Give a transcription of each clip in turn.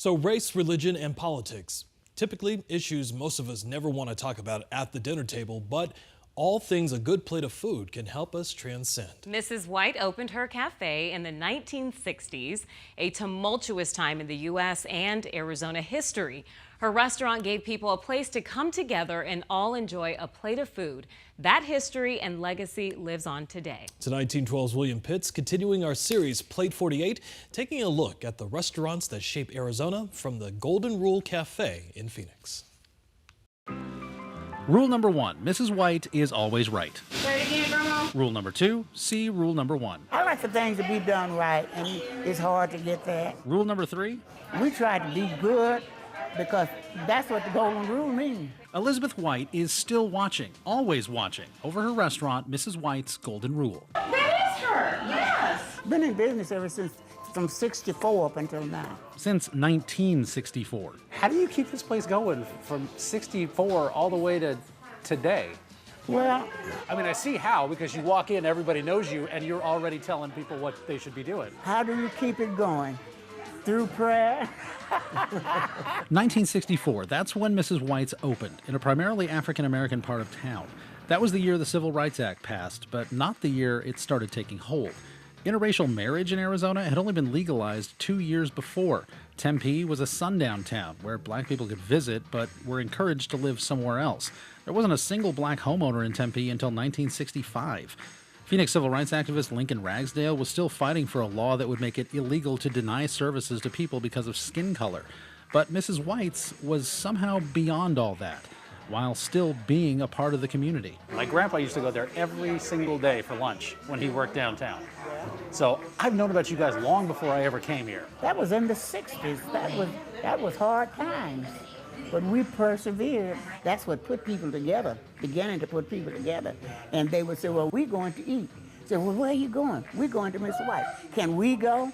So race, religion, and politics. Typically issues most of us never want to talk about at the dinner table, but all things a good plate of food can help us transcend. Mrs. White opened her cafe in the 1960s, a tumultuous time in the U.S. and Arizona history. Her restaurant gave people a place to come together and all enjoy a plate of food. That history and legacy lives on today. To 1912's William Pitts, continuing our series Plate 48, taking a look at the restaurants that shape Arizona from the Golden Rule Cafe in Phoenix. Rule number 1, Mrs. White is always right. Say it again, Grandma. Rule number 2, see rule number 1. I like for things to be done right, and it's hard to get that. Rule number 3, We try to be good because that's what the golden rule means. Elizabeth White is still watching, always watching, over her restaurant, Mrs. White's Golden Rule. That is her, yes. Been in business ever since from 64 up until now. Since 1964. How do you keep this place going from 64 all the way to today? Well, I mean, I see how, because you walk in, everybody knows you, and you're already telling people what they should be doing. how do you keep it going? Through prayer? 1964, that's when Mrs. White's opened, in a primarily African-American part of town. That was the year the Civil Rights Act passed, but not the year it started taking hold. Interracial marriage in Arizona had only been legalized 2 years before. Tempe was a sundown town where black people could visit but were encouraged to live somewhere else. There wasn't a single black homeowner in Tempe until 1965. Phoenix civil rights activist Lincoln Ragsdale was still fighting for a law that would make it illegal to deny services to people because of skin color. But Mrs. White's was somehow beyond all that, while still being a part of the community. My grandpa used to go there every single day for lunch when he worked downtown. So I've known about you guys long before I ever came here. That was in the 60s. That was hard times. But we persevered. That's what put people together, beginning to put people together. And they would say, well, we're going to eat. Say, well, where are you going? We're going to Mr. White. Can we go?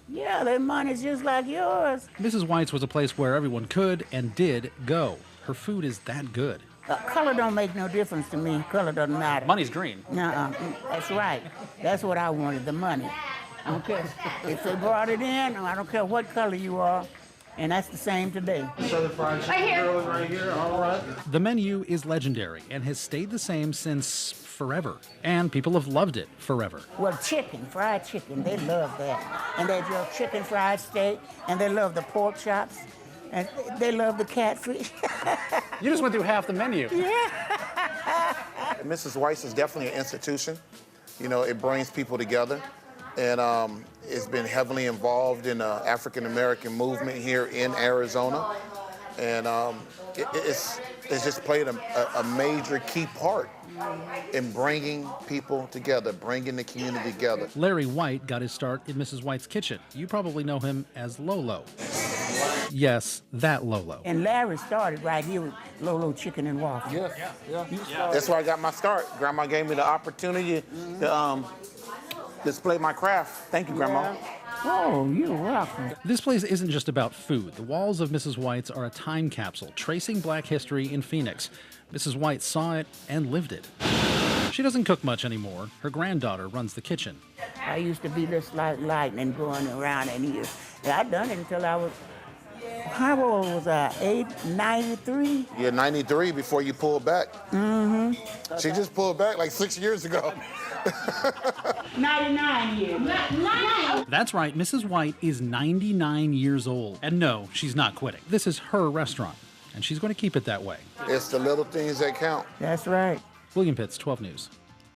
Yeah, their money's just like yours. Mrs. White's was a place where everyone could and did go. Her food is that good. Color don't make no difference to me. Color doesn't matter. Money's green. Nuh-uh. That's right. That's what I wanted, the money. I don't care if they brought it in, I don't care what color you are. And that's the same today. Southern fried chicken girls right here, all right. The menu is legendary and has stayed the same since forever. And people have loved it forever. Well, chicken, fried chicken, they love that. And they love chicken fried steak, and they love the pork chops, and they love the catfish. You just went through half the menu. Mrs. White's is definitely an institution. You know, it brings people together. And it's been heavily involved in the African-American movement here in Arizona. And it's just played a major key part in bringing people together, bringing the community together. Larry White got his start in Mrs. White's kitchen. You probably know him as Lolo. Yes, that Lolo. And Larry started right here with Lolo Chicken and Waffle. Yeah. That's where I got my start. Grandma gave me the opportunity to display my craft. Thank you, Grandma. Oh, you're welcome. This place isn't just about food. The walls of Mrs. White's are a time capsule tracing black history in Phoenix. Mrs. White saw it and lived it. She doesn't cook much anymore. Her granddaughter runs the kitchen. I used to be just like lightning going around in here. I done it until I was, how old was I? 93? Yeah, 93 before you pulled back. Mm-hmm. She just pulled back like 6 years ago. 99 years. 99. That's right, Mrs. White is 99 years old. And no, she's not quitting. This is her restaurant, and she's going to keep it that way. It's the little things that count. That's right. William Pitts, 12 News.